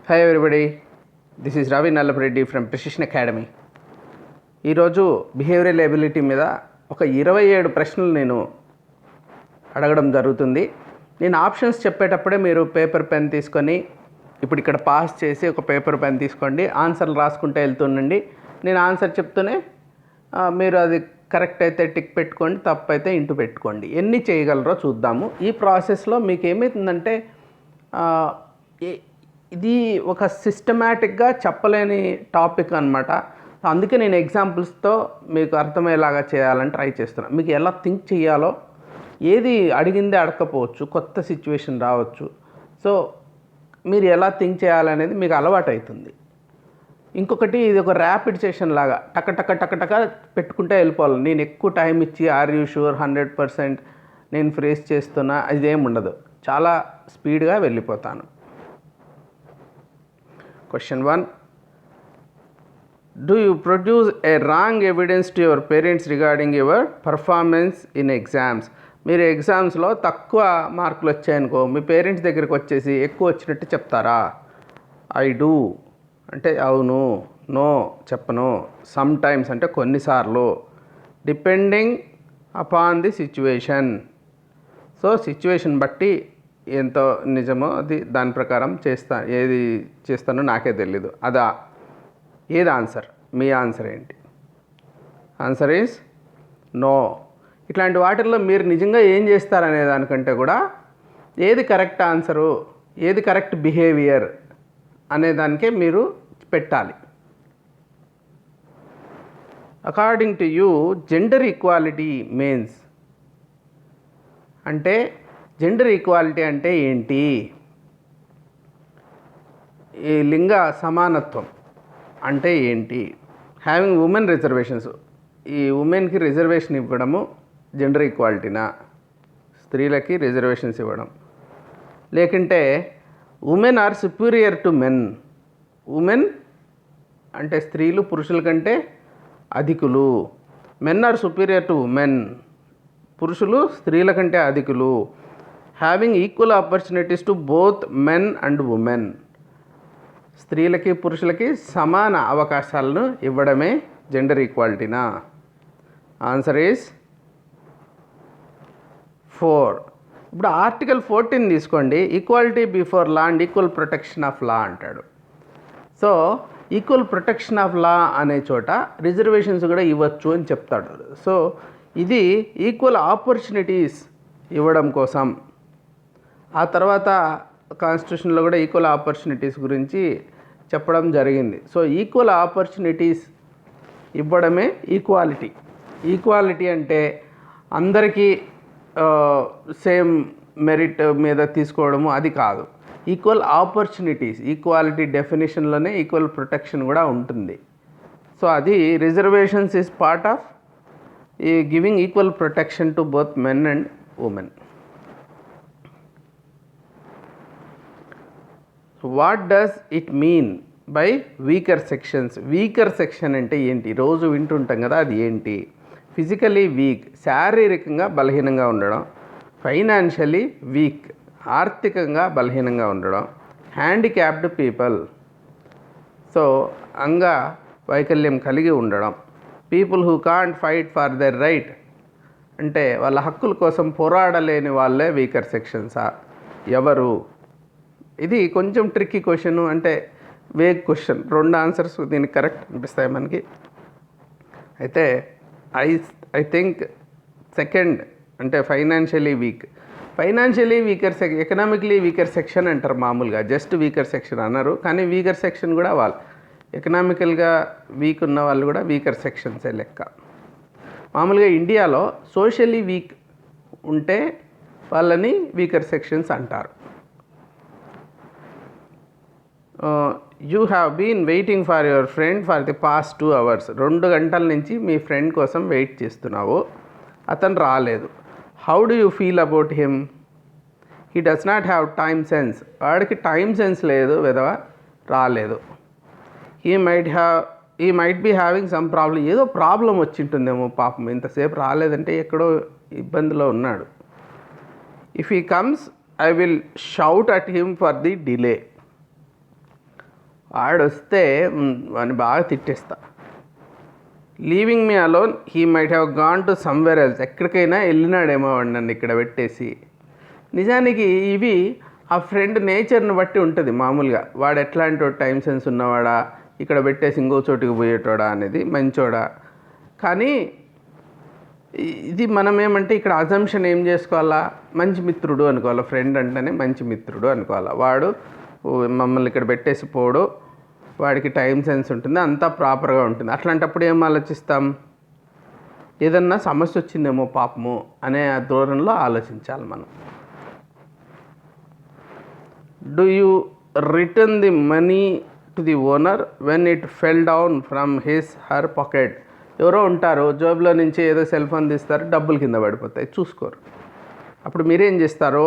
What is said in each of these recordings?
Hi everybody, this is Ravi Nallapareddy from precision academy. ఈరోజు behavioural ability మీద ఒక 27 ప్రశ్నలు నేను అడగడం జరుగుతుంది. నేను ఆప్షన్స్ చెప్పేటప్పుడే మీరు పేపర్ పెన్ తీసుకొని ఇప్పుడు ఇక్కడ పాస్ చేసి ఒక పేపర్ పెన్ తీసుకోండి, ఆన్సర్లు రాసుకుంటే వెళ్తుండండి. నేను ఆన్సర్ చెప్తూనే మీరు అది కరెక్ట్ అయితే టిక్ పెట్టుకోండి, తప్పు అయితే ఇంటూ పెట్టుకోండి. ఎన్ని చేయగలరో చూద్దాము. ఈ ప్రాసెస్లో మీకు ఏమవుతుందంటే ఇది ఒక సిస్టమేటిక్గా చెప్పలేని టాపిక్ అనమాట. అందుకే నేను ఎగ్జాంపుల్స్తో మీకు అర్థమయ్యేలాగా చేయాలని ట్రై చేస్తున్నాను. మీకు ఎలా థింక్ చేయాలో, ఏది అడిగిందే అడగకపోవచ్చు, కొత్త సిచ్యువేషన్ రావచ్చు. సో మీరు ఎలా థింక్ చేయాలనేది మీకు అలవాటు అవుతుంది. ఇంకొకటి, ఇది ఒక ర్యాపిడ్ సెషన్ లాగా టక పెట్టుకుంటే వెళ్ళిపోవాలి. నేను ఎక్కువ టైం ఇచ్చి ఆర్ యూ షూర్ 100% నేను ఫ్రేస్ చేస్తున్నా ఇదేం ఉండదు, చాలా స్పీడ్గా వెళ్ళిపోతాను. Question 1. Do you produce a wrong evidence to your parents regarding your performance in exams? మీరు ఎగ్జామ్స్లో తక్కువ మార్కులు వచ్చాయనుకో, మీ పేరెంట్స్ దగ్గరికి వచ్చేసి ఎక్కువ వచ్చినట్టు చెప్తారా? ఐ డూ అంటే అవును, నో చెప్పను, సమ్ టైమ్స్ అంటే కొన్నిసార్లు, depending upon the situation. So situation బట్టి ఎంతో నిజమో అది దాని ప్రకారం ఏది చేస్తానో నాకే తెలీదు. అదా ఏది ఆన్సర్? మీ ఆన్సర్ ఏంటి? Answer is no. ఇట్లాంటి వాటిల్లో మీరు నిజంగా ఏం చేస్తారనే దానికంటే కూడా ఏది కరెక్ట్ ఆన్సరు, ఏది కరెక్ట్ బిహేవియర్ అనేదానికే మీరు పెట్టాలి. According to you gender equality means అంటే జెండర్ ఈక్వాలిటీ అంటే ఏంటి? ఈ లింగ సమానత్వం అంటే ఏంటి? హ్యావింగ్ ఉమెన్ రిజర్వేషన్స్, ఈ ఉమెన్కి రిజర్వేషన్ ఇవ్వడము జెండర్ ఈక్వాలిటీనా? స్త్రీలకి రిజర్వేషన్స్ ఇవ్వడం. లేకుంటే women are superior to men, women అంటే స్త్రీలు పురుషుల కంటే అధికులు. Men are superior to women, పురుషులు స్త్రీల కంటే అధికులు. Having equal opportunities to both men and women, స్త్రీలకి పురుషులకి సమాన అవకాశాలను ఇవ్వడమే జెండర్ ఈక్వాలిటీనా? Answer is 4. ఇప్పుడు ఆర్టికల్ 14 తీసుకోండి. Equality before law and equal protection of law అంటాడు. So equal protection of law అనే చోట రిజర్వేషన్స్ కూడా ఇవ్వచ్చు అని చెప్తాడు. సో ఇది ఈక్వల్ ఆపర్చునిటీస్ ఇవ్వడం కోసం. ఆ తర్వాత కాన్స్టిట్యూషన్లో కూడా ఈక్వల్ ఆపర్చునిటీస్ గురించి చెప్పడం జరిగింది. సో ఈక్వల్ ఆపర్చునిటీస్ ఇవ్వడమే ఈక్వాలిటీ. ఈక్వాలిటీ అంటే అందరికీ సేమ్ మెరిట్ మీద తీసుకోవడము అది కాదు. ఈక్వల్ ఆపర్చునిటీస్, ఈక్వాలిటీ డెఫినేషన్లోనే ఈక్వల్ ప్రొటెక్షన్ కూడా ఉంటుంది. సో అది reservations is part of giving equal protection to both men and women. What does it mean by weaker sections? Weaker section అంటే ఏంటి? రోజు వింటుంటాం కదా, అది ఏంటి? ఫిజికలీ వీక్, శారీరకంగా బలహీనంగా ఉండడం. ఫైనాన్షియలీ వీక్, ఆర్థికంగా బలహీనంగా ఉండడం. హ్యాండిక్యాప్డ్ పీపుల్, సో అంగ వైకల్యం కలిగి ఉండడం. People who can't fight for their right, అంటే వాళ్ళ హక్కుల కోసం పోరాడలేని వాళ్ళే వీకర్ సెక్షన్సా? ఎవరు? ఇది కొంచెం ట్రిక్కీ క్వశ్చన్, అంటే వేగ్ క్వశ్చన్. 2 ఆన్సర్స్ దీనికి కరెక్ట్ అనిపిస్తాయి మనకి. అయితే ఐ థింక్ సెకండ్ అంటే financially week. Financially weaker economically weaker section అంటారు మామూలుగా, జస్ట్ వీకర్ సెక్షన్ అన్నారు. కానీ వీకర్ సెక్షన్ కూడా వాళ్ళు ఎకనామికల్గా వీక్ ఉన్న వాళ్ళు కూడా వీకర్ సెక్షన్సే లెక్క. మామూలుగా ఇండియాలో సోషల్లీ వీక్ ఉంటే వాళ్ళని వీకర్ సెక్షన్స్ అంటారు. You have been waiting for your friend for the past 2 hours. 2 గంటల నుంచి మీ ఫ్రెండ్ కోసం వెయిట్ చేస్తున్నావు, అతను రాలేదు. How do you feel about him? He does not have time sense, వాడికి టైమ్ సెన్స్ లేదు, విధవ రాలేదు. He might be having some problem, ఏదో ప్రాబ్లం వచ్చింటుందేమో పాపం, ఇంతసేపు రాలేదంటే ఎక్కడో ఇబ్బందిలో ఉన్నాడు. If he comes I will shout at him for the delay. వాడొస్తే వాడిని బాగా తిట్టేస్తా. Leaving me alone he might have gone to somewhere else. ఎక్కడికైనా వెళ్ళినాడేమో వాడు నన్ను ఇక్కడ పెట్టేసి. నిజానికి ఇవి ఆ ఫ్రెండ్ నేచర్ని బట్టి ఉంటుంది. మామూలుగా వాడు ఎట్లాంటి టైం సెన్స్ ఉన్నవాడా, ఇక్కడ పెట్టేసి ఇంకో చోటుకి పోయేటోడా అనేది, మంచోడా. కానీ ఇది మనం ఏమంటే ఇక్కడ అజంప్షన్ ఏం చేసుకోవాలా, మంచి మిత్రుడు అనుకోవాలా. ఫ్రెండ్ అంటేనే మంచి మిత్రుడు అనుకోవాలా. వాడు మమ్మల్ని ఇక్కడ పెట్టేసి పోడు, వాడికి టైం సెన్స్ ఉంటుంది, అంతా ప్రాపర్గా ఉంటుంది. అట్లాంటప్పుడు ఏం ఆలోచిస్తాం, ఏదన్నా సమస్య వచ్చిందేమో పాపము అనే ధోరణిలో ఆలోచించాలి మనం. Do you return the money to the owner when it fell down from his her pocket. ఎవరో ఉంటారు, జోబులో నుంచి ఏదో సెల్ ఫోన్ తీస్తారు, డబ్బులు కింద పడిపోతాయి, చూసుకోరు. అప్పుడు మీరేం చేస్తారు,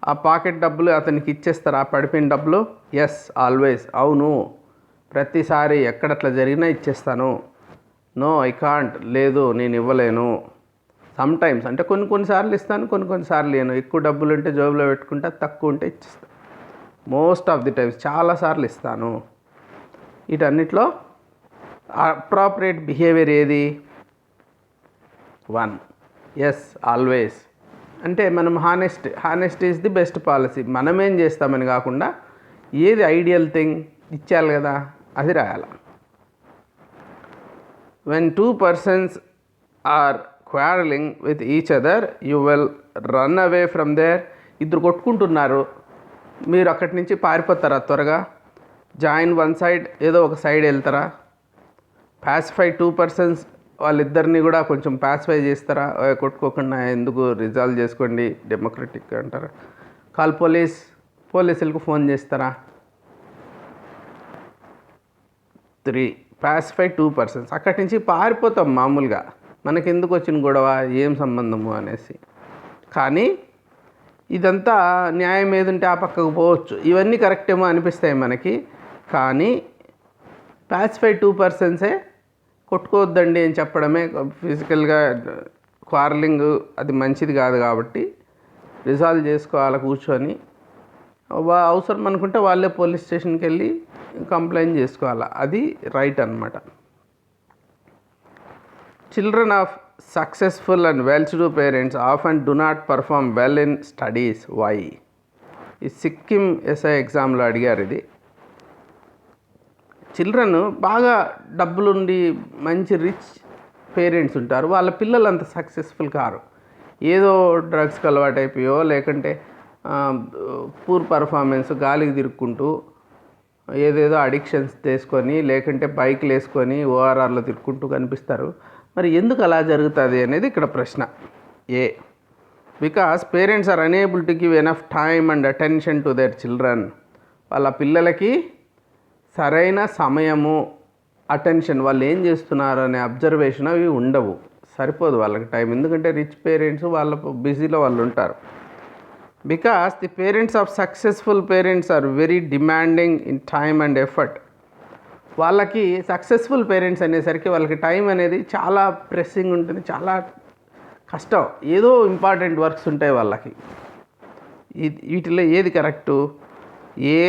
ఆ పాకెట్ డబ్బులు అతనికి ఇచ్చేస్తారు, ఆ పడిపోయిన డబ్బులు. ఎస్, ఆల్వేస్, అవును, ప్రతిసారి ఎక్కడట్లా జరిగినా ఇచ్చేస్తాను. నో ఐ కాంట్, లేదు నేను ఇవ్వలేను. సమ్ టైమ్స్ అంటే కొన్నిసార్లు ఇస్తాను, కొన్నిసార్లు లేను. ఎక్కువ డబ్బులు ఉంటే జోబులో పెట్టుకుంటా, తక్కువ ఉంటే ఇచ్చేస్తాను. మోస్ట్ ఆఫ్ ది టైమ్స్ చాలాసార్లు ఇస్తాను. వీటన్నిటిలో అప్రాపరియేట్ బిహేవియర్ ఏది? 1. Yes, always. అంటే మనం honest is the best policy. మనమేం చేస్తామని కాకుండా ఏది ఐడియల్ థింగ్ ఇచ్చేయాలి కదా, అది రాయాలి. When 2 persons are quarrelling with each other you will run away from there. ఇద్దరు కొట్టుకుంటున్నారు, మీరు అక్కడి నుంచి పారిపోతారా త్వరగా? జాయిన్ వన్ సైడ్, ఏదో ఒక సైడ్ వెళ్తారా? పాసిఫై 2 persons, వాళ్ళిద్దరిని కూడా కొంచెం పాసిఫై చేస్తారా? కొట్టుకోకుండా ఎందుకు, రిజాల్వ్ చేసుకోండి, డెమోక్రటిక్ అంటారా? కాల్ పోలీసులకు ఫోన్ చేస్తారా? 3. Pacify 2 persons. అక్కడి నుంచి పారిపోతాం మామూలుగా, మనకెందుకు వచ్చిన గొడవ, ఏం సంబంధము అనేసి. కానీ ఇదంతా న్యాయం ఏదుంటే ఆ పక్కకు పోవచ్చు, ఇవన్నీ కరెక్టేమో అనిపిస్తాయి మనకి. కానీ పాసిఫై 2 personsే కొట్టుకోవద్దండి అని చెప్పడమే. ఫిజికల్గా క్వారలింగ్ అది మంచిది కాదు కాబట్టి రిజాల్వ్ చేసుకోవాలి కూర్చొని. అవసరం అనుకుంటే వాళ్ళే పోలీస్ స్టేషన్కి వెళ్ళి కంప్లైంట్ చేసుకోవాలి, అది రైట్ అన్నమాట. Children of successful and well to do parents often do not perform well in studies. Why? ఈ సిక్కిం ఎస్ఐ ఎగ్జామ్లో అడిగారు ఇది. చిల్డ్రన్ బాగా డబ్బులుండి మంచి రిచ్ పేరెంట్స్ ఉంటారు, వాళ్ళ పిల్లలు అంత సక్సెస్ఫుల్ కారు. ఏదో డ్రగ్స్కి అలవాటు అయిపోయో, లేకుంటే పూర్ పర్ఫార్మెన్స్, గాలికి తిరుక్కుంటూ ఏదేదో అడిక్షన్స్ తీసుకొని, లేకుంటే బైక్లు వేసుకొని ఓఆర్ఆర్లో తిరుక్కుంటూ కనిపిస్తారు. మరి ఎందుకు అలా జరుగుతుంది అనేది ఇక్కడ ప్రశ్న. A, because parents are unable to give enough time and attention to their children. వాళ్ళ పిల్లలకి సరైన సమయము, అటెన్షన్, వాళ్ళు ఏం చేస్తున్నారు అనే అబ్జర్వేషన్ అవి ఉండవు, సరిపోదు వాళ్ళకి టైం. ఎందుకంటే రిచ్ పేరెంట్స్ వాళ్ళ బిజీలో వాళ్ళు ఉంటారు. Because the parents of successful parents are very demanding in time and effort. వాళ్ళకి సక్సెస్ఫుల్ పేరెంట్స్ అనేసరికి వాళ్ళకి టైం అనేది చాలా ప్రెస్సింగ్ ఉంటుంది, చాలా కష్టం. ఏదో ఇంపార్టెంట్ వర్క్స్ ఉంటాయి వాళ్ళకి. వీటిలో ఏది కరెక్టు? ఏ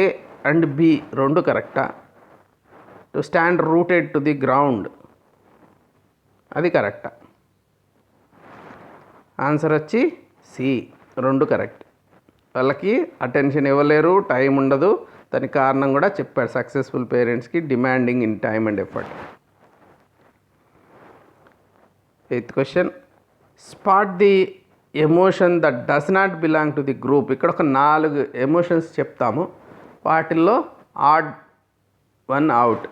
అండ్ బి రెండు కరెక్టా? To stand rooted to the ground, అది కరెక్టా? ఆన్సర్ వచ్చి సి, రెండు కరెక్ట్. వాళ్ళకి అటెన్షన్ ఇవ్వలేరు, టైం ఉండదు. దానికి కారణం కూడా చెప్పాడు, సక్సెస్ఫుల్ పేరెంట్స్కి demanding in time and effort. 8th question, spot the emotion that does not belong to the group. ఇక్కడ ఒక 4 ఎమోషన్స్ చెప్తాము, వాటిల్లో ఆడ్ 1 అవుట్.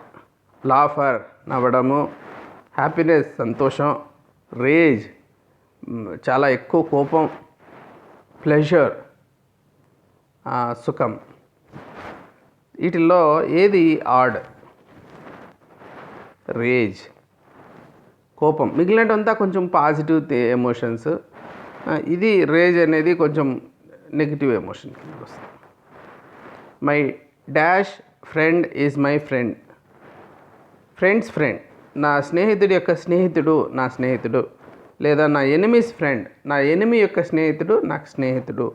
లాఫర్, నవ్వడము, హ్యాపీనెస్, సంతోషం, రేజ్, చాలా ఎక్కువ కోపం, ప్లెజర్, సుఖం. వీటిల్లో ఏది ఆడ్? రేజ్, కోపం. మిగిలినదంతా కొంచెం పాజిటివ్ ఎమోషన్స్. ఇది రేజ్ అనేది కొంచెం నెగిటివ్ ఎమోషన్ కింద వస్తుంది. My dash friend is my friend. Friends friend, నా స్నేహితుడి యొక్క స్నేహితుడు నా స్నేహితుడు. లేదా నా ఎనిమీస్ ఫ్రెండ్, నా ఎనిమీ యొక్క స్నేహితుడు నాకు స్నేహితుడు.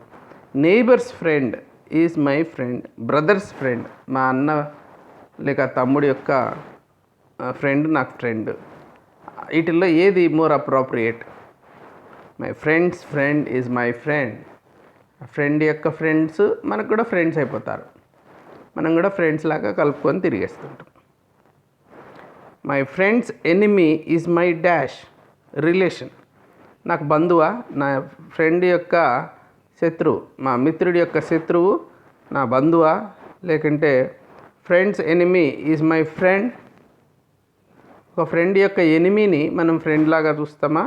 Neighbours friend is my friend. Brothers friend, మా అన్న లేక తమ్ముడి యొక్క ఫ్రెండ్ నాకు ఫ్రెండ్. వీటిల్లో ఏది more appropriate? My friend's friend is my friend. Friend యొక్క ఫ్రెండ్స్ మనకు కూడా ఫ్రెండ్స్ అయిపోతారు, మనం కూడా ఫ్రెండ్స్ లాగా కలుపుకొని తిరిగేస్తుంటాం. My friend's enemy is my dash relation. నాకు బంధువా? నా ఫ్రెండ్ యొక్క శత్రువు, మా మిత్రుడి యొక్క శత్రువు నా బంధువా? లేకుంటే friend's enemy is my friend. ఒక ఫ్రెండ్ యొక్క ఎనిమీని మనం ఫ్రెండ్ లాగా చూస్తామా?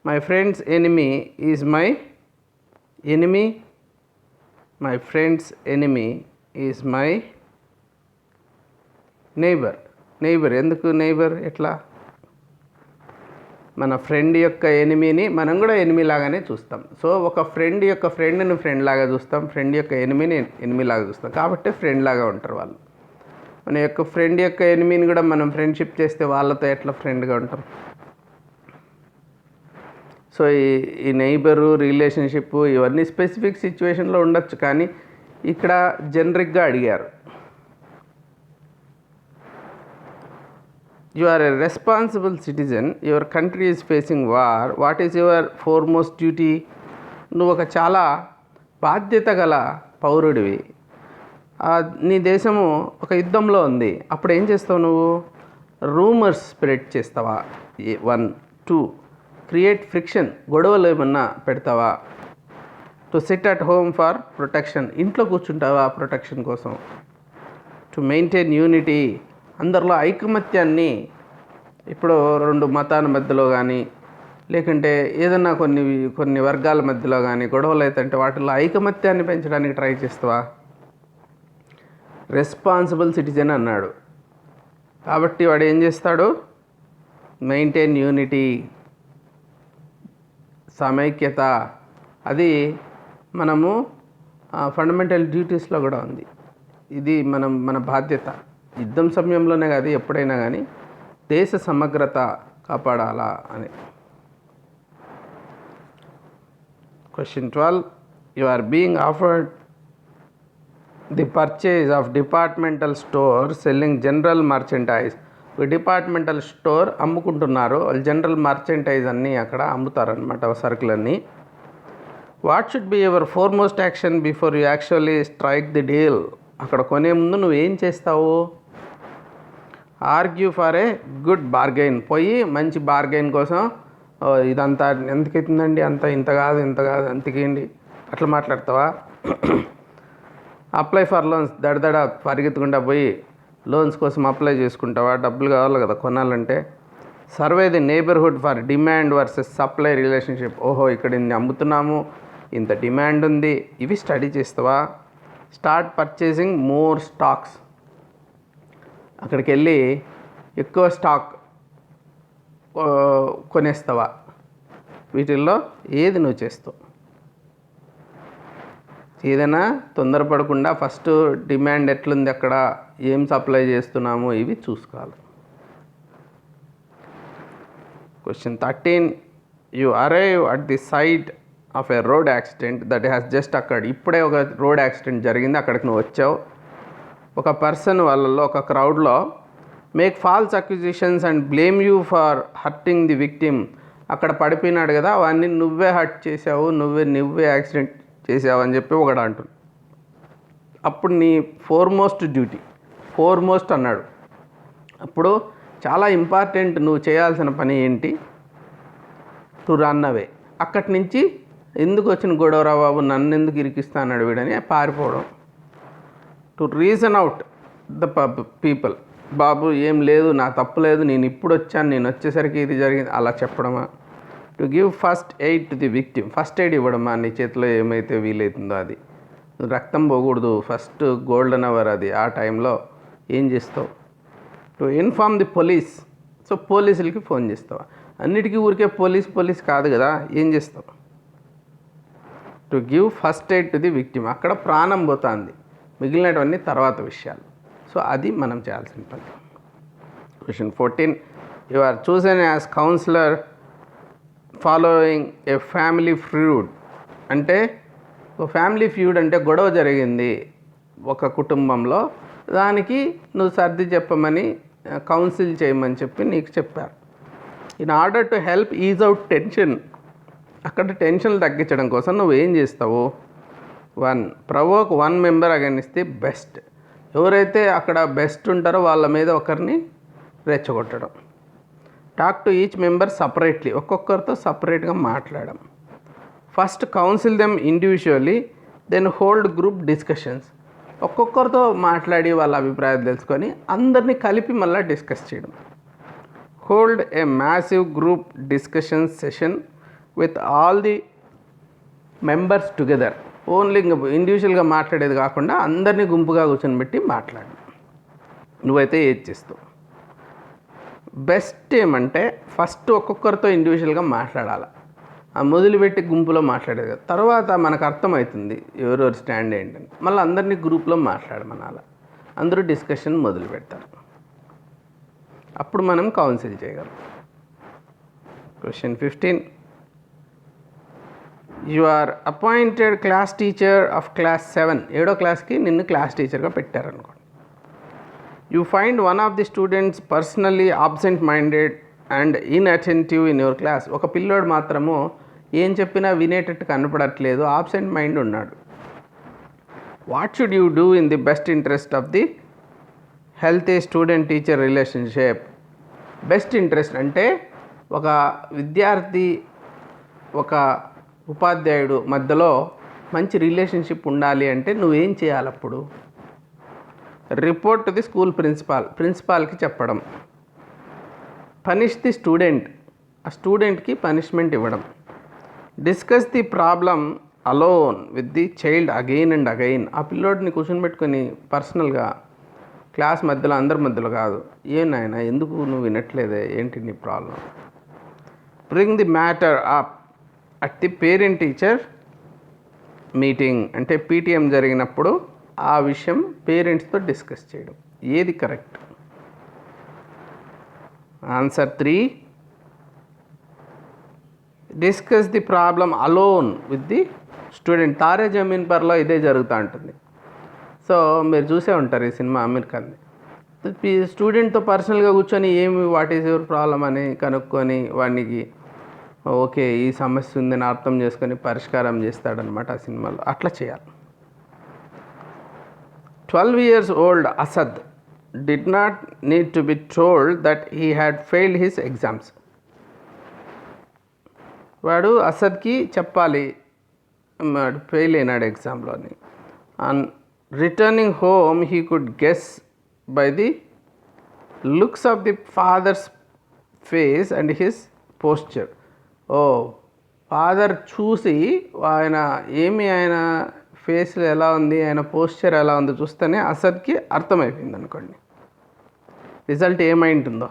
My friend's enemy is my enemy. My friend's enemy is my neighbour. Neighbour ఎందుకు నైబర్? ఎట్లా? మన ఫ్రెండ్ యొక్క ఎనిమీని మనం కూడా ఎనిమీ లాగానే చూస్తాం. సో ఒక ఫ్రెండ్ యొక్క ఫ్రెండ్ని ఫ్రెండ్ లాగా చూస్తాం, ఫ్రెండ్ యొక్క ఎనిమీని ఎనిమీ లాగా చూస్తాం, కాబట్టి ఫ్రెండ్ లాగా ఉంటారు వాళ్ళు. మన యొక్క ఫ్రెండ్ యొక్క ఎనిమీని కూడా మనం ఫ్రెండ్షిప్ చేస్తే వాళ్ళతో ఎట్లా ఫ్రెండ్గా ఉంటాం? సో ఈ నైబరు, రిలేషన్షిప్ ఇవన్నీ స్పెసిఫిక్ సిచ్యువేషన్లో ఉండొచ్చు, కానీ ఇక్కడ జనరిక్గా అడిగారు. You are a responsible citizen. Your country is facing war. What is your foremost duty? నువ్వు ఒక చాలా బాధ్యత గల పౌరుడివి. నీ దేశము ఒక యుద్ధంలో ఉంది. అప్పుడు ఏం చేస్తావు నువ్వు? రూమర్స్ స్ప్రెడ్ చేస్తావా? 1 2 క్రియేట్ ఫ్రిక్షన్, గొడవలు ఏమన్నా పెడతావా? To SIT at home for protection, ఇంట్లో కూర్చుంటావా ప్రొటెక్షన్ కోసం? టు మెయింటైన్ యూనిటీ, అందరిలో ఐకమత్యాన్ని. ఇప్పుడు 2 మతాల మధ్యలో కానీ లేకుంటే ఏదన్నా కొన్ని వర్గాల మధ్యలో కానీ గొడవలు అవుతుంటే వాటిలో ఐకమత్యాన్ని పెంచడానికి ట్రై చేస్తావా? రెస్పాన్సిబుల్ సిటిజన్ అన్నాడు కాబట్టి వాడు ఏం చేస్తాడు? మెయింటైన్ యూనిటీ, సమైక్యత. అది మనము ఫండమెంటల్ డ్యూటీస్లో కూడా ఉంది. ఇది మన బాధ్యత. యుద్ధం సమయంలోనే కాదు, ఎప్పుడైనా కానీ దేశ సమగ్రత కాపాడాలా అని. Question 12. You are being offered the purchase of departmental store selling general merchandise. Departmental store అమ్ముకుంటున్నారు, వాళ్ళు జనరల్ మర్చెంటైజ్ అన్నీ అక్కడ అమ్ముతారనమాట, సరుకులన్నీ. What should be your foremost action before you actually strike the deal. అక్కడ కొనే ముందు నువ్వేం చేస్తావు? Argue for a good bargain. పోయి మంచి బార్గెయిన్ కోసం, ఇదంతా ఎందుకు అవుతుందండి, ఇంత కాదు అంతకేంటి, అట్లా మాట్లాడతావా? అప్లై ఫర్ లోన్స్, దడదడ పరిగెత్తుకుంటా పోయి లోన్స్ కోసం అప్లై చేసుకుంటావా? డబ్బులు కావాలి కదా కొనాలంటే. Survey the neighbourhood for demand versus supply relationship. ఓహో, ఇక్కడ ఇన్ని అమ్ముతున్నాము, ఇంత డిమాండ్ ఉంది, ఇవి స్టడీ చేస్తావా? Start purchasing more stocks. అక్కడికి వెళ్ళి ఎక్కువ స్టాక్ కొనేస్తావా? వీటిల్లో ఏది నువ్వు చేస్తావు? ఏదైనా తొందరపడకుండా ఫస్ట్ డిమాండ్ ఎట్లుంది, అక్కడ ఏం సప్లై చేస్తున్నాము, ఇవి చూసుకోవాలి. Question 13. You arrive at the site of a road accident that has just occurred. ఇప్పుడే ఒక రోడ్ యాక్సిడెంట్ జరిగింది, అక్కడికి నువ్వు వచ్చావు. ఒక పర్సన్ వాళ్ళల్లో, ఒక క్రౌడ్లో make false accusations and blame you for hurting the victim. అక్కడ పడిపోయినాడు కదా, అవన్నీ నువ్వే హర్ట్ చేసావు, నువ్వే యాక్సిడెంట్ చేసావు అని చెప్పి ఒకడు అంటుంది. అప్పుడు నీ ఫోర్మోస్ట్ డ్యూటీ, ఫోర్మోస్ట్ అన్నాడు. అప్పుడు చాలా ఇంపార్టెంట్, నువ్వు చేయాల్సిన పని ఏంటి? To run away. అక్కడి నుంచి ఎందుకు వచ్చిన గొడవరా బాబు, నన్ను ఎందుకు ఇరికిస్తా అన్నాడు వీడని పారిపోవడం. To reason out the people. బాబు ఏం లేదు, నా తప్పు లేదు, నేను ఇప్పుడు వచ్చాను, నేను వచ్చేసరికి ఇది జరిగింది, అలా చెప్పడమా? To give first aid to the victim. First aid ఇవ్వడమా? నీ చేతిలో ఏమైతే వీలవుతుందో అది. రక్తం పోకూడదు, ఫస్ట్ గోల్డెన్ అవర్ అది. ఆ టైంలో ఏం చేస్తావు? To inform the police. So పోలీసులకి ఫోన్ చేస్తావా? అన్నిటికీ ఊరికే పోలీస్ కాదు కదా, ఏం చేస్తావు? To give first aid to the victim. అక్కడ ప్రాణం పోతుంది, మిగిలినటువంటి తర్వాత విషయాలు. సో అది మనం చేయాల్సిన పని. Question 14. You are chosen as counsellor following a family feud. అంటే ఫ్యామిలీ ఫ్యూడ్ అంటే గొడవ జరిగింది ఒక కుటుంబంలో, దానికి నువ్వు సర్ది చెప్పమని కౌన్సిల్ చేయమని చెప్పి నీకు చెప్పారు. In order to help ease out tension, అక్కడ టెన్షన్ తగ్గించడం కోసం నువ్వు ఏం చేస్తావు? 1. Provoke 1 member against the best. ఎవరైతే అక్కడ బెస్ట్ ఉంటారో వాళ్ళ మీద ఒకరిని రెచ్చగొట్టడం. Talk to each member separately, ఒక్కొక్కరితో సపరేట్గా మాట్లాడడం. First counsel them individually, then hold group discussions. ఒక్కొక్కరితో మాట్లాడి వాళ్ళ అభిప్రాయాలు తెలుసుకొని అందరినీ కలిపి మళ్ళీ డిస్కస్ చేయడం. Hold a massive group discussion session with all the members together. Only ఇండివిజువల్గా మాట్లాడేది కాకుండా అందరినీ గుంపుగా కూర్చొని పెట్టి మాట్లాడు. నువ్వైతే ఏది చేస్తావు? బెస్ట్ ఏమంటే ఫస్ట్ ఒక్కొక్కరితో ఇండివిజువల్గా మాట్లాడాలి, ఆ మొదలుపెట్టి గుంపులో మాట్లాడేది కదా. తర్వాత మనకు అర్థమవుతుంది ఎవరెవరు స్టాండ్ ఏంటని, మళ్ళీ అందరినీ గ్రూప్లో మాట్లాడమనాలి. అందరూ డిస్కషన్ మొదలు పెడతారు, అప్పుడు మనం కౌన్సిల్ చేయగలం. Question 15. You are appointed class teacher of class 7. 7వ క్లాస్కి నిన్ను క్లాస్ టీచర్గా పెట్టారనుకోండి. You find one of the students personally absent minded and inattentive in your class. ఒక పిల్లోడు మాత్రము ఏం చెప్పినా వినేటట్టు కనపడట్లేదు, ఆబ్సెంట్ మైండ్ ఉన్నాడు. What should you do in the best interest of the healthy student teacher relationship? Best interest అంటే ఒక విద్యార్థి ఒక ఉపాధ్యాయుడు మధ్యలో మంచి రిలేషన్షిప్ ఉండాలి అంటే నువ్వేం చేయాలి? అప్పుడు రిపోర్ట్ ది స్కూల్ ప్రిన్సిపాల్కి చెప్పడం. పనిష్ ది స్టూడెంట్, ఆ స్టూడెంట్కి పనిష్మెంట్ ఇవ్వడం. Discuss the problem alone with the child again and again. ఆ పిల్లోడిని కూర్చొని పెట్టుకొని పర్సనల్గా క్లాస్ మధ్యలో, అందరి మధ్యలో కాదు, ఏ నాయన ఎందుకు నువ్వు వినట్లేదే, ఏంటి నీ problem? Bring the matter up at the parent teacher meeting. అంటే పీటీఎం జరిగినప్పుడు ఆ విషయం పేరెంట్స్తో డిస్కస్ చేయడం. ఏది correct? Answer 3. Discuss the problem alone with the student. Taare Zameen పర్లో ఇదే జరుగుతూ ఉంటుంది. సో మీరు చూసే ఉంటారు ఈ సినిమా, అమీర్ ఖాన్ది. స్టూడెంట్తో పర్సనల్గా కూర్చొని వాట్ ఈజ్ యువర్ ప్రాబ్లం అని కనుక్కొని వానికి ఓకే ఈ సమస్య ఉందని అర్థం చేసుకొని పరిష్కారం చేస్తాడనమాట ఆ సినిమాలో. అట్లా చేయాలి. 12 years old Asad did not need to be told that he had failed his exams. వాడు అసద్కి చెప్పాలి వాడు ఫెయిల్ అయినాడు ఎగ్జామ్లోని. On returning home he could guess by the looks of the father's face and his posture. ఓ father చూసి ఆయన ఫేస్లో ఎలా ఉంది, ఆయన పోస్చర్ ఎలా ఉందో చూస్తేనే అసద్కి అర్థమైపోయింది అనుకోండి రిజల్ట్ ఏమై ఉంటుందో.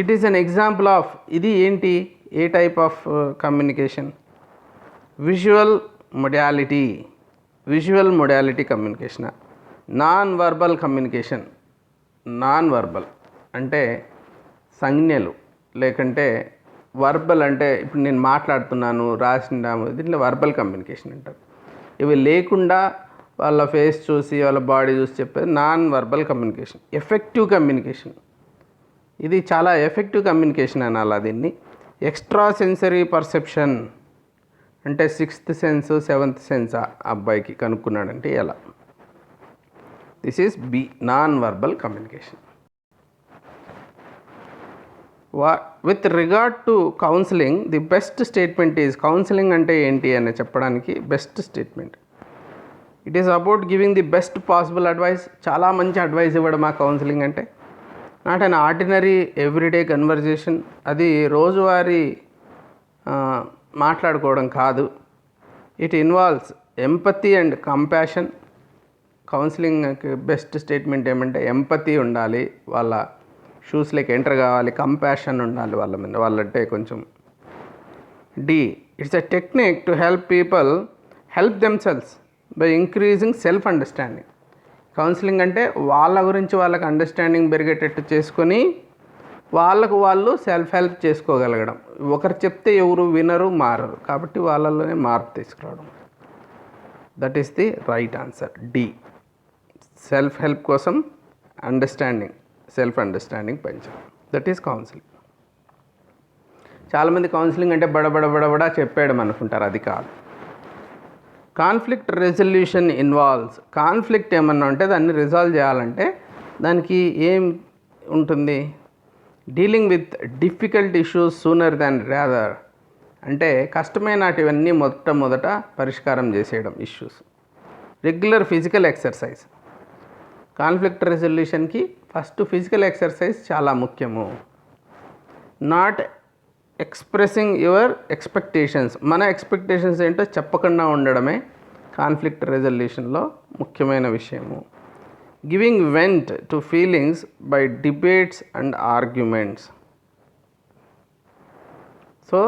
It is an example of, ఇది ఏంటి, ఏ type of communication? Visual modality communication. Non verbal communication. Non verbal అంటే సంజ్ఞలు, లేకంటే వర్బల్ అంటే ఇప్పుడు నేను మాట్లాడుతున్నాను, రాసిండాము, దీంట్లో వర్బల్ కమ్యూనికేషన్ అంటారు. ఇవి లేకుండా వాళ్ళ ఫేస్ చూసి వాళ్ళ బాడీ చూసి చెప్పేది non verbal communication. Effective communication, ఇది చాలా ఎఫెక్టివ్ కమ్యూనికేషన్ అనాలా దీన్ని. ఎక్స్ట్రా సెన్సరీ పర్సెప్షన్ అంటే 6th సెన్స్ 7th సెన్స్ అబ్బాయికి కనుక్కున్నాడంటే ఎలా? This is B, non verbal communication. With regard to counselling the best statement is, counselling అంటే ఏంటి అని చెప్పడానికి best statement, it is about giving the best possible advice. చాలా మంచి అడ్వైస్ ఇవ్వడం ఆ కౌన్సిలింగ్ అంటే. Not an ordinary everyday conversation, అది రోజువారీ మాట్లాడుకోవడం కాదు. It involves empathy and compassion. కౌన్సిలింగ్కి బెస్ట్ స్టేట్మెంట్ ఏమంటే ఎంపతి ఉండాలి, వాళ్ళ షూస్లోకి ఎంటర్ కావాలి, కంపాషన్ ఉండాలి వాళ్ళ మీద, వాళ్ళంటే కొంచెం. D, it's a technique to help people help themselves by increasing self understanding. Counselling అంటే వాళ్ళ గురించి వాళ్ళకి అండర్స్టాండింగ్ పెరిగేటట్టు చేసుకొని వాళ్ళకు వాళ్ళు సెల్ఫ్ హెల్ప్ చేసుకోగలగడం. ఒకరు చెప్తే ఎవరు వినరు, మారరు, కాబట్టి వాళ్ళలోనే మార్పు తీసుకురావడం. That is the right answer, D. Self help కోసం సెల్ఫ్ అండర్స్టాండింగ్ పెంచడం, దట్ ఈస్ కౌన్సిలింగ్. చాలామంది కౌన్సిలింగ్ అంటే బడబడా చెప్పేయడం అనుకుంటారు, అది కాదు. కాన్ఫ్లిక్ట్ రెజల్యూషన్ ఇన్వాల్వ్స్, కాన్ఫ్లిక్ట్ ఏమన్నా ఉంటే దాన్ని రిజాల్వ్ చేయాలంటే దానికి ఏం ఉంటుంది, dealing with difficult issues sooner than rather, అంటే కష్టమైనటివన్నీ మొదట పరిష్కారం చేసేయడం issues. Regular physical exercise, conflict రెజల్యూషన్కి ఫస్ట్ ఫిజికల్ ఎక్సర్సైజ్ చాలా ముఖ్యము. నాట్ ఎక్స్ప్రెసింగ్ యువర్ ఎక్స్పెక్టేషన్స్, మన ఎక్స్పెక్టేషన్స్ ఏంటో చెప్పకుండా ఉండడమే కాన్ఫ్లిక్ట్ రెజల్యూషన్లో ముఖ్యమైన విషయము. Giving vent to feelings by debates and arguments. So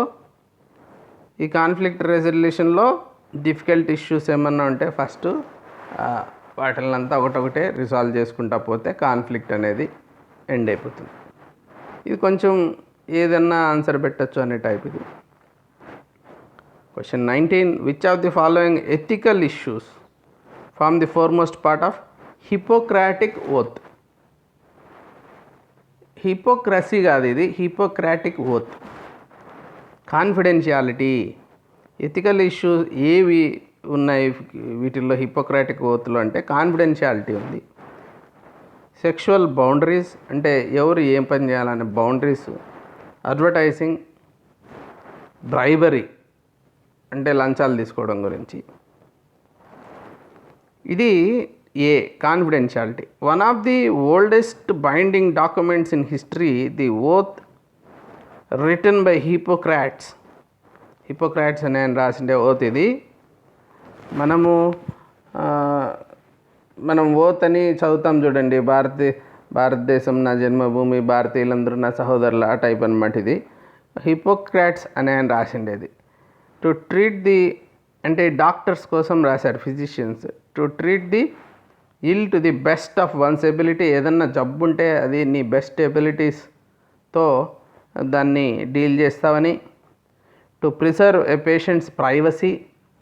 ఈ కాన్ఫ్లిక్ట్ రెజల్యూషన్లో డిఫికల్ట్ ఇష్యూస్ ఏమన్నా ఉంటే ఫస్ట్ వాటిల్నంతా ఒకటొకటే రిజాల్వ్ చేసుకుంటా పోతే కాన్ఫ్లిక్ట్ అనేది ఎండ్ అయిపోతుంది. ఇది కొంచెం ఏదన్నా ఆన్సర్ పెట్టచ్చు అనే టైప్ ఇది. Question 19, which of the following ethical issues form the foremost part of Hippocratic oath? Hypocrisy కాదు ఇది, Hippocratic oath. Confidentiality, ethical issues ఏవి ఉన్నాయి వీటిల్లో హిపోక్రాటిక్ ఓత్లో అంటే కాన్ఫిడెన్షియాలిటీ ఉంది. సెక్షువల్ బౌండరీస్, అంటే ఎవరు ఏం పని చేయాలనే బౌండరీస్. అడ్వర్టైజింగ్, బ్రైబరీ అంటే లంచాలు తీసుకోవడం గురించి. ఇది A confidentiality. One of the oldest binding documents in history, the oath written by Hippocrates. Hippocrates అని ఆయన రాసిండే ఓత్ ఇది. మనం ఓత్ అని చదువుతాం చూడండి, భారతదేశం నా జన్మభూమి, భారతీయులందరూ నా సహోదరుల, ఆ టైప్ అనమాట ఇది. హిపోక్రాట్స్ అని ఆయన రాసిండేది. టు ట్రీట్ ది, అంటే డాక్టర్స్ కోసం రాశారు, physicians. To treat the ill to the best of one's ability, ఏదన్నా జబ్బు ఉంటే అది నీ బెస్ట్ ఎబిలిటీస్తో దాన్ని డీల్ చేస్తావని. To preserve A patients privacy,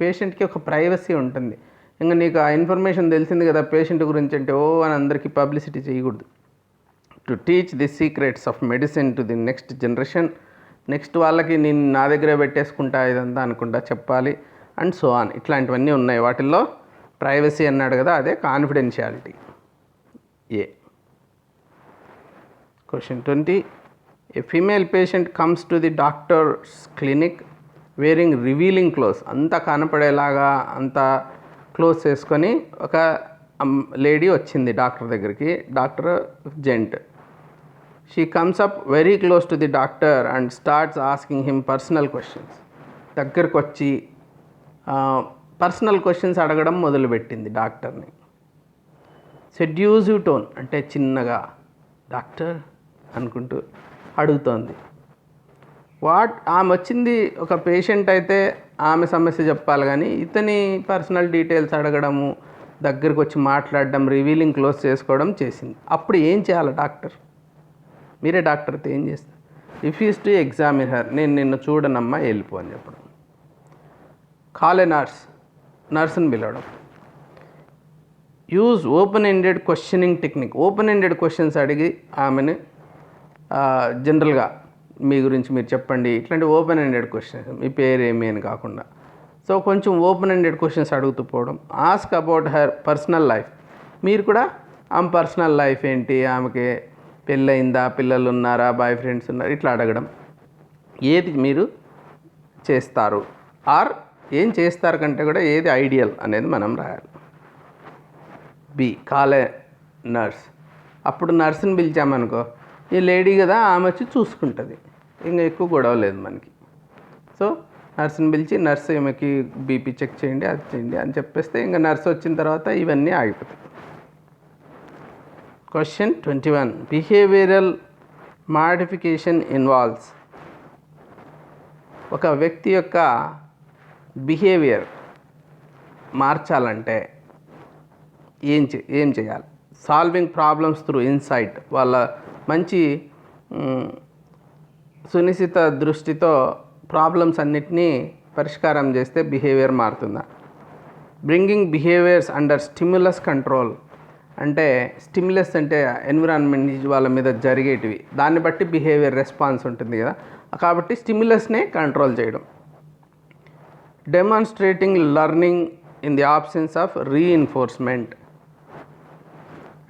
పేషెంట్కి ఒక ప్రైవసీ ఉంటుంది. ఇంకా నీకు ఆ ఇన్ఫర్మేషన్ తెలిసింది కదా పేషెంట్ గురించి అంటే అని అందరికీ పబ్లిసిటీ చేయకూడదు. To teach the secrets of medicine to the next generation, next వాళ్ళకి నేను నా దగ్గరే పెట్టేసుకుంటా ఇదంతా అనుకుంటా చెప్పాలి, అండ్ సో ఆన్. ఇట్లాంటివన్నీ ఉన్నాయి. వాటిల్లో ప్రైవసీ అన్నాడు కదా, అదే confidentiality. A. Question 20, A female patient comes to the doctors clinic wearing revealing clothes, అంతా కనపడేలాగా అంతా క్లోజ్ చేసుకొని ఒక లేడీ వచ్చింది డాక్టర్ దగ్గరికి. Doctor gent. She comes up very close to the doctor and starts asking him personal questions. దగ్గరకు వచ్చి personal questions అడగడం మొదలుపెట్టింది డాక్టర్ని. సెడ్యూసివ్ టోన్, అంటే చిన్నగా డాక్టర్ అనుకుంటూ అడుగుతోంది. ఆమె వచ్చింది ఒక పేషెంట్ అయితే ఆమె సమస్య చెప్పాలి, కానీ ఇతని పర్సనల్ డీటెయిల్స్ అడగడము, దగ్గరకు వచ్చి మాట్లాడడం, రివీలింగ్ క్లోజ్ చేసుకోవడం చేసింది. అప్పుడు ఏం చేయాలి డాక్టర్? మీరే డాక్టర్తో ఏం చేస్తారు? రిఫ్యూజ్ టు ఎగ్జామిన్ హర్, నేను నిన్ను చూడనమ్మా వెళ్ళిపో అని చెప్పడం. కాల్ ఏ నర్స్ని పిలవడం. Use open ended questioning technique, open ended questions అడిగి ఆమెను జనరల్గా మీ గురించి మీరు చెప్పండి, ఇట్లాంటి ఓపెన్ ఎండెడ్ క్వశ్చన్స్, మీ పేరు ఏమి అని కాకుండా. సో కొంచెం ఓపెన్ ఎండెడ్ క్వశ్చన్స్ అడుగుతూ పోవడం. Ask about her personal life, మీరు కూడా ఆమె పర్సనల్ లైఫ్ ఏంటి, ఆమెకి పెళ్ళయిందా, పిల్లలు ఉన్నారా, బాయ్ ఫ్రెండ్స్ ఉన్నారా, ఇట్లా అడగడం. ఏది మీరు చేస్తారు ఆర్ ఏం చేస్తారు కంటే కూడా ఏది ఐడియల్ అనేది మనం రాయాలి. B, call a nurse. అప్పుడు నర్స్ని పిలిచామనుకో, ఈ లేడీ కదా ఆమె వచ్చి చూసుకుంటుంది, ఇంకా ఎక్కువ గొడవ లేదు మనకి. సో నర్స్ని పిలిచి, నర్స్ ఈమెకి బీపీ చెక్ చేయండి, అది చేయండి అని చెప్పేస్తే ఇంకా నర్స్ వచ్చిన తర్వాత ఇవన్నీ ఆగిపోతాయి. Question 21, behavioural modification involves. ఒక వ్యక్తి యొక్క బిహేవియర్ మార్చాలంటే ఏం చేయాలి? సాల్వింగ్ ప్రాబ్లమ్స్ త్రూ ఇన్సైట్, వాళ్ళ మంచి సునిశ్చిత దృష్టితో ప్రాబ్లమ్స్ అన్నిటినీ పరిష్కారం చేస్తే బిహేవియర్ మారుతుందా? Bringing behaviours under stimulus control, అంటే స్టిమ్యులస్ అంటే ఎన్విరాన్మెంట్ వాళ్ళ మీద జరిగేటివి, దాన్ని బట్టి బిహేవియర్ రెస్పాన్స్ ఉంటుంది కదా, కాబట్టి స్టిమ్యులస్నే కంట్రోల్ చేయడం. Demonstrating learning in the absence of reinforcement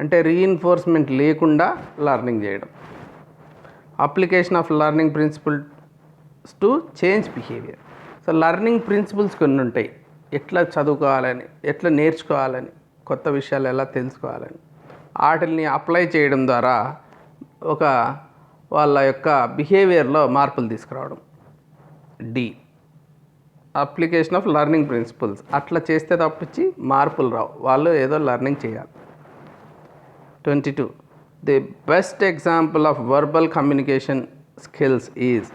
అంటే రీఇన్ఫోర్స్మెంట్ లేకుండా లెర్నింగ్ చేయడం. Application of learning principles to change behaviour. So learning principles కొన్ని ఉంటాయి, ఎట్లా చదువుకోవాలని, ఎట్లా నేర్చుకోవాలని, కొత్త విషయాలు ఎలా తెలుసుకోవాలని, వాటిని అప్లై చేయడం ద్వారా వాళ్ళ యొక్క బిహేవియర్లో మార్పులు తీసుకురావడం. D, application of learning principles. అట్లా చేస్తే తప్పించి మార్పులు రావు, వాళ్ళు ఏదో లెర్నింగ్ చేయాలి. 22. The best example of verbal communication skills is.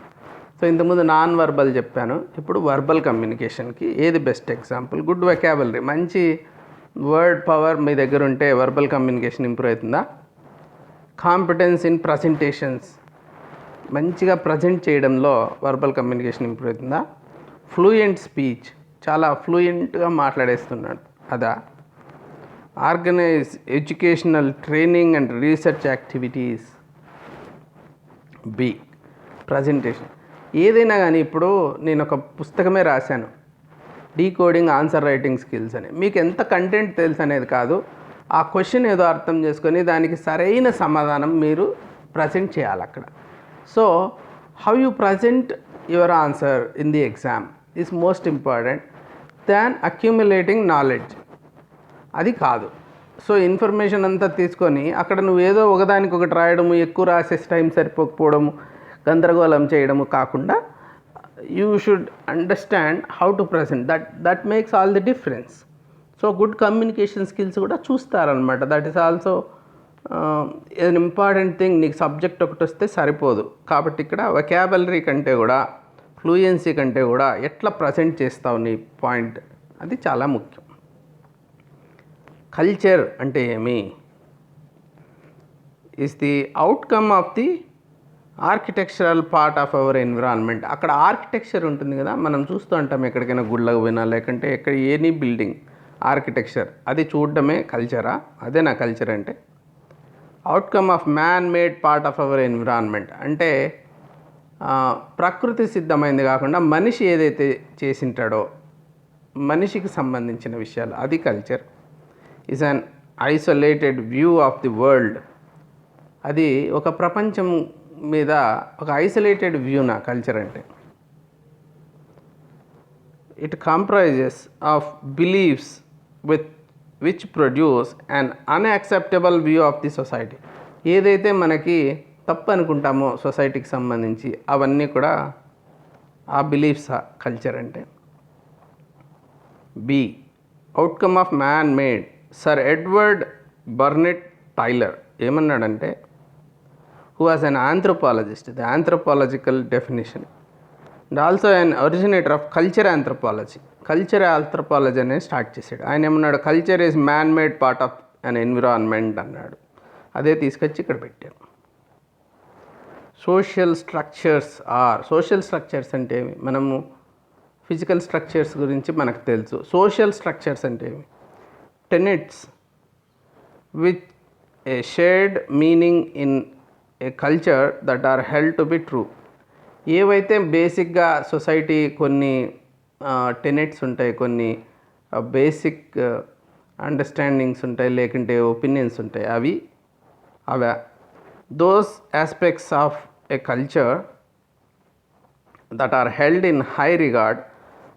So ఇంతకుముందు నాన్ వర్బల్ చెప్పాను, ఇప్పుడు వర్బల్ కమ్యూనికేషన్కి ఏది బెస్ట్ ఎగ్జాంపుల్? గుడ్ వెకాబులరీ, మంచి వర్డ్ పవర్ మీ దగ్గర ఉంటే వర్బల్ కమ్యూనికేషన్ ఇంప్రూవ్ అవుతుందా? కాంపిటెన్స్ ఇన్ ప్రజెంటేషన్స్, మంచిగా ప్రజెంట్ చేయడంలో వర్బల్ కమ్యూనికేషన్ ఇంప్రూవ్ అవుతుందా? ఫ్లూయెంట్ స్పీచ్, చాలా ఫ్లూయెంట్గా మాట్లాడేస్తున్నాడు, అదా? Organise educational training and research activities. B, presentation. ఏదైనా కానీ ఇప్పుడు నేను ఒక పుస్తకమే రాశాను, డీకోడింగ్ ఆన్సర్ రైటింగ్ స్కిల్స్ అని. మీకు ఎంత కంటెంట్ తెలుసు అనేది కాదు, ఆ క్వశ్చన్ ఏదో అర్థం చేసుకొని దానికి సరైన సమాధానం మీరు ప్రజెంట్ చేయాలి అక్కడ. So how you present your answer in the exam is most important than accumulating knowledge. అది కాదు. సో ఇన్ఫర్మేషన్ అంతా తీసుకొని అక్కడ నువ్వు ఏదో ఒకదానికి ఒకటి రాయడము, ఎక్కువ రాసే టైం సరిపోకపోవడము, గందరగోళం చేయడము కాకుండా you should understand how to present. That makes all the difference. So good communication skills కూడా చూస్తారనమాట. That is also an important thing. నీకు సబ్జెక్ట్ ఒకటి వస్తే సరిపోదు, కాబట్టి ఇక్కడ వొకాబులరీ కంటే కూడా, ఫ్లూయెన్సీ కంటే కూడా ఎట్లా ప్రజెంట్ చేస్తావు నీ పాయింట్, అది చాలా ముఖ్యం. కల్చర్ అంటే ఏమి? Is the outcome of the architectural part of our environment. అక్కడ ఆర్కిటెక్చర్ ఉంటుంది కదా, మనం చూస్తూ ఉంటాం ఎక్కడికైనా గుళ్ళకు పోయినా, లేకుంటే ఎక్కడ ఎనీ బిల్డింగ్ ఆర్కిటెక్చర్, అది చూడడమే కల్చరా? అదే నా కల్చర్ అంటే. Outcome of man made part of our environment అంటే ప్రకృతి సిద్ధమైంది కాకుండా మనిషి ఏదైతే చేసింటాడో, మనిషికి సంబంధించిన విషయాలు, అది culture. Is an isolated view of the world. అది ఒక ప్రపంచం మీద ఒక ఐసోలేటెడ్ వ్యూ నా కల్చర్ అంటే. It comprises of beliefs which produce an unacceptable view of the society. ఏదైతే మనకి తప్పు అనుకుంటామో సొసైటీకి సంబంధించి, అవన్నీ కూడా ఆ బిలీఫ్స్ కల్చర్ అంటే. B, outcome of man made. Sir Edward Burnett Tylor ఏమన్నాడంటే, who was an anthropologist, the anthropological definition, and also an originator of culture anthropology. Culture anthropology అనేది స్టార్ట్ చేశాడు. ఆయన ఏమన్నాడు? Culture is man made part of an environment అన్నాడు. అదే తీసుకొచ్చి ఇక్కడ పెట్టాడు. Social structures are. Social structures అంటే ఏమి? మనము ఫిజికల్ స్ట్రక్చర్స్ గురించి మనకు తెలుసు. సోషల్ స్ట్రక్చర్స్ అంటే ఏమి? Tenets with a shared meaning in a culture that are held to be true. ఏవైతే బేసిక్గా సొసైటీ కొన్ని టెనెట్స్ ఉంటాయి, కొన్ని బేసిక్ అండర్స్టాండింగ్స్ ఉంటాయి, లేకుంటే ఒపీనియన్స్ ఉంటాయి, అవే those aspects of a culture that are held in high regard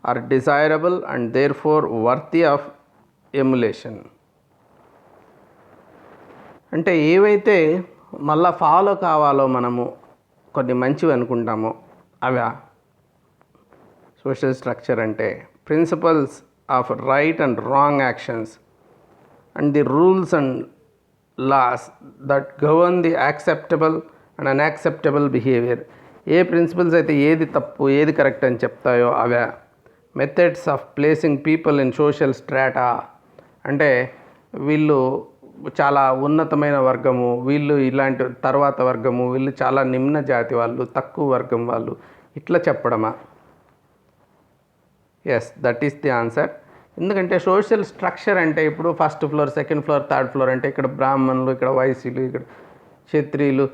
or desirable and therefore worthy of emulation. అంటే ఏవైతే మళ్ళా ఫాలో కావాలో మనము కొన్ని మంచివి అనుకుంటామో అవా సోషల్ స్ట్రక్చర్ అంటే. Principles of right and wrong actions and the rules and laws that govern the acceptable and unacceptable behaviour. ఏ ప్రిన్సిపల్స్ అయితే ఏది తప్పు ఏది కరెక్ట్ అని చెప్తాయో అవే. Methods of placing people in social strata అంటే వీళ్ళు చాలా ఉన్నతమైన వర్గము, వీళ్ళు ఇలాంటి తర్వాత వర్గము, వీళ్ళు చాలా నిమ్న జాతి వాళ్ళు, తక్కువ వర్గం వాళ్ళు, ఇట్లా చెప్పడమా? Yes, that is the answer. ఎందుకంటే సోషల్ స్ట్రక్చర్ అంటే ఇప్పుడు first floor, second floor, third floor అంటే ఇక్కడ బ్రాహ్మణులు, ఇక్కడ వైశ్యులు, ఇక్కడ క్షత్రియులు,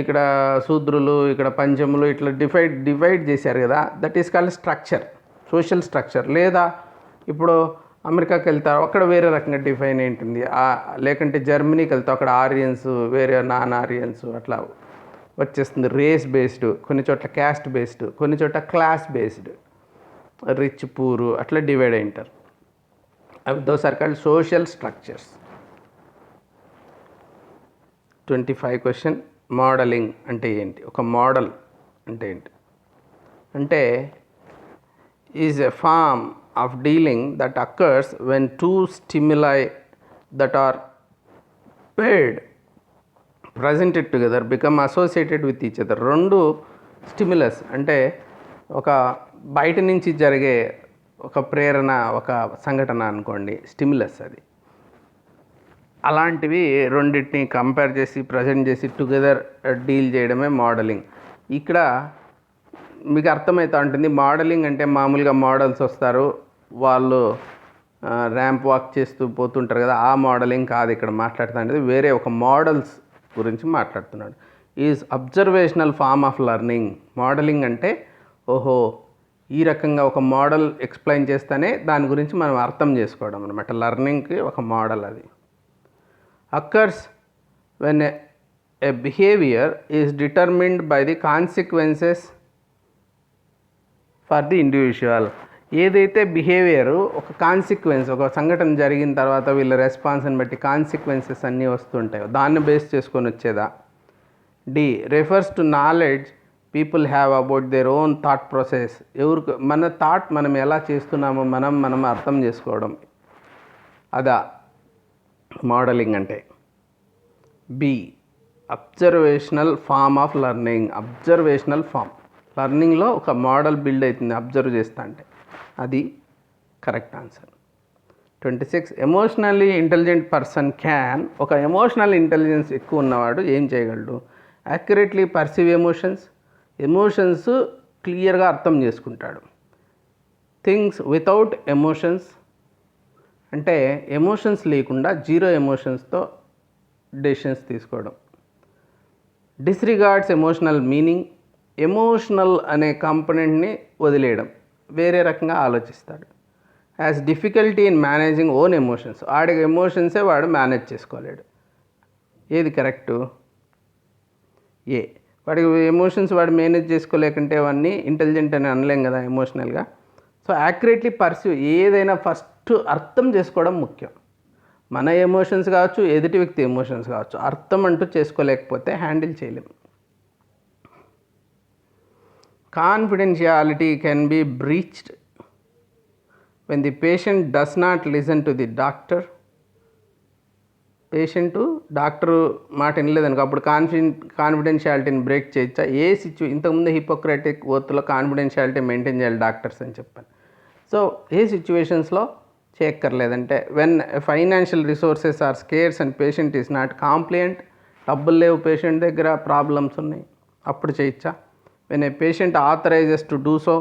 ఇక్కడ శూద్రులు, ఇక్కడ పంచములు, ఇట్లా డివైడ్ చేశారు కదా. That is called structure, social structure. లేదా ఇప్పుడు అమెరికాకి వెళ్తారు, అక్కడ వేరే రకంగా డిఫైన్ ఏంటుంది. లేకంటే జర్మనీకి వెళ్తాం, అక్కడ ఆరియన్స్ వేరే, నాన్ ఆరియన్స్ అట్లా వచ్చేస్తుంది. రేస్ బేస్డ్, కొన్ని చోట్ల క్యాస్ట్ బేస్డ్, కొన్ని చోట్ల క్లాస్ బేస్డ్, రిచ్ పూర్ అట్లా డివైడ్ అయి ఉంటారు. అవి those are called social structures. 25 question. Modelling అంటే ఏంటి? ఒక మోడల్ అంటే ఏంటి అంటే is a form of dealing that occurs when two stimuli that are paired presented together become associated with each other. రెండు స్టిమ్యులస్ అంటే ఒక బయట నుంచి జరిగే ఒక ప్రేరణ, ఒక సంఘటన అనుకోండి, స్టిమ్యులస్ అది. అలాంటివి రెండింటిని కంపేర్ చేసి ప్రజెంట్ చేసి టుగెదర్ డీల్ చేయడమే మోడలింగ్. ఇక్కడ మీకు అర్థమవుతూ ఉంటుంది. మోడలింగ్ అంటే మామూలుగా మోడల్స్ వస్తారు, వాళ్ళు ర్యాంప్ వాక్ చేస్తూ పోతుంటారు కదా, ఆ మోడలింగ్ కాదు ఇక్కడ మాట్లాడుతుండేది. వేరే ఒక మోడల్స్ గురించి మాట్లాడుతున్నాడు. Is observational form of learning. Modelling అంటే ఓహో ఈ రకంగా ఒక మోడల్ ఎక్స్ప్లెయిన్ చేస్తేనే దాని గురించి మనం అర్థం చేసుకోవడం అనమాట. లెర్నింగ్కి ఒక మోడల్ అది. Occurs when a behaviour is determined by the consequences for the individual. ఏదైతే బిహేవియరు ఒక కాన్సిక్వెన్స్, ఒక సంఘటన జరిగిన తర్వాత వీళ్ళ రెస్పాన్స్ని బట్టి కాన్సిక్వెన్సెస్ అన్నీ వస్తుంటాయి, దాన్ని బేస్ చేసుకొని వచ్చేదా. D refers to knowledge people have about their own thought process. ఎవరికి మన థాట్ మనం ఎలా చేస్తున్నామో మనం అర్థం చేసుకోవడం, అదా మోడలింగ్ అంటే. B observational form of learning. Observational form లెర్నింగ్లో ఒక మోడల్ బిల్డ్ అవుతుంది అబ్జర్వ్ చేస్తా అంటే, అది correct answer. 26 emotionally intelligent person can. ఒక ఎమోషనల్ ఇంటెలిజెన్స్ ఎక్కువ ఉన్నవాడు ఏం చేయగలడు? యాక్యురేట్లీ పర్సీవ్ ఎమోషన్స్ క్లియర్గా అర్థం చేసుకుంటాడు. థింగ్స్ వితౌట్ ఎమోషన్స్ అంటే ఎమోషన్స్ లేకుండా జీరో ఎమోషన్స్తో డెసిషన్స్ తీసుకోవడం. డిస్రిగార్డ్స్ ఎమోషనల్ మీనింగ్. ఎమోషనల్ అనే కాంపోనెంట్ని వదిలేయడం, వేరే రకంగా ఆలోచిస్తాడు. As difficulty in managing own emotions. వాడికి ఎమోషన్సే వాడు మేనేజ్ చేసుకోలేడు. ఏది కరెక్టు? ఏ. వాడికి ఎమోషన్స్ వాడు మేనేజ్ చేసుకోలేకుంటే అవన్నీ ఇంటెలిజెంట్ అని అనలేం కదా ఎమోషనల్గా. సో యాక్యురేట్లీ పర్సీవ్, ఏదైనా ఫస్ట్ అర్థం చేసుకోవడం ముఖ్యం. మన ఎమోషన్స్ కావచ్చు, ఎదుటి వ్యక్తి ఎమోషన్స్ కావచ్చు, అర్థం అంటూ చేసుకోలేకపోతే హ్యాండిల్ చేయలేము. Confidentiality can be breached when the patient does not listen to the doctor. Patient doctor మాట వినలేదనుకో, అప్పుడు కాన్ఫిడెన్షియాలిటీని బ్రేక్ చేయొచ్చా? ఇంతకుముందు హిపోక్రటిక్ ఓత్లో కాన్ఫిడెన్షియాలిటీ మెయింటైన్ చేయాలి డాక్టర్స్ అని చెప్పాను. సో ఏ సిచ్యువేషన్స్లో చేయక్కర్లేదంటే when financial resources are scarce and patient is not compliant. డబ్బులు లేవు పేషెంట్ దగ్గర, ప్రాబ్లమ్స్ ఉన్నాయి, అప్పుడు చేయొచ్చా? When a patient authorizes to do so.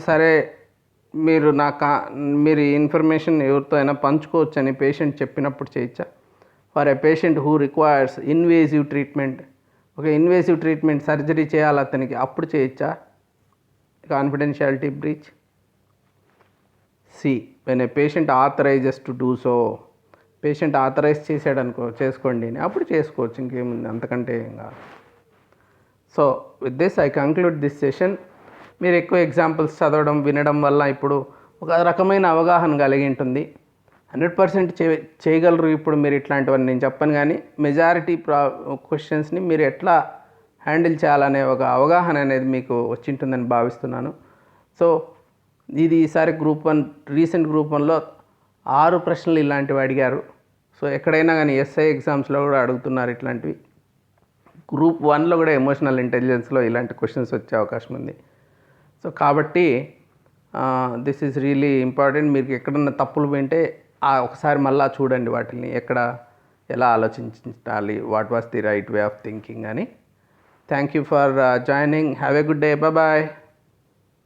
సరే మీరు ఇన్ఫర్మేషన్ ఎవరితో అయినా పంచుకోవచ్చు అని పేషెంట్ చెప్పినప్పుడు చేయొచ్చా? For a patient who requires invasive treatment. ఒక ఇన్వేజివ్ ట్రీట్మెంట్ సర్జరీ చేయాలి అతనికి, అప్పుడు చేయొచ్చా confidentiality breach? C when a patient authorizes to do so. Patient authorize చేసాడనుకో చేసుకోండి అని, అప్పుడు చేసుకోవచ్చు, ఇంకేముంది అంతకంటే ఏం కాదు. So with this I conclude this session. మీరు ఎక్కువ ఎగ్జాంపుల్స్ చదవడం వినడం వల్ల ఇప్పుడు ఒక రకమైన అవగాహన కలిగి ఉంటుంది. 100% చేయగలరు ఇప్పుడు మీరు ఇట్లాంటివన్నీ నేను చెప్పను, కానీ మెజారిటీ క్వశ్చన్స్ని మీరు ఎట్లా హ్యాండిల్ చేయాలనే ఒక అవగాహన అనేది మీకు వచ్చింటుందని భావిస్తున్నాను. సో ఇది ఈసారి గ్రూప్ 1 రీసెంట్ గ్రూప్ 1లో 6 ప్రశ్నలు ఇలాంటివి అడిగారు. సో ఎక్కడైనా కానీ ఎస్ఐ ఎగ్జామ్స్లో కూడా అడుగుతున్నారు ఇట్లాంటివి. గ్రూప్ 1లో కూడా ఎమోషనల్ ఇంటెలిజెన్స్లో ఇలాంటి క్వశ్చన్స్ వచ్చే అవకాశం ఉంది. సో కాబట్టి దిస్ ఈజ్ రియలీ ఇంపార్టెంట్. మీకు ఎక్కడన్నా తప్పులు వింటే ఒకసారి మళ్ళీ చూడండి వాటిని, ఎక్కడ ఎలా ఆలోచించాలి, what was the right way of thinking అని. Thank you for joining. Have a good day. Bye.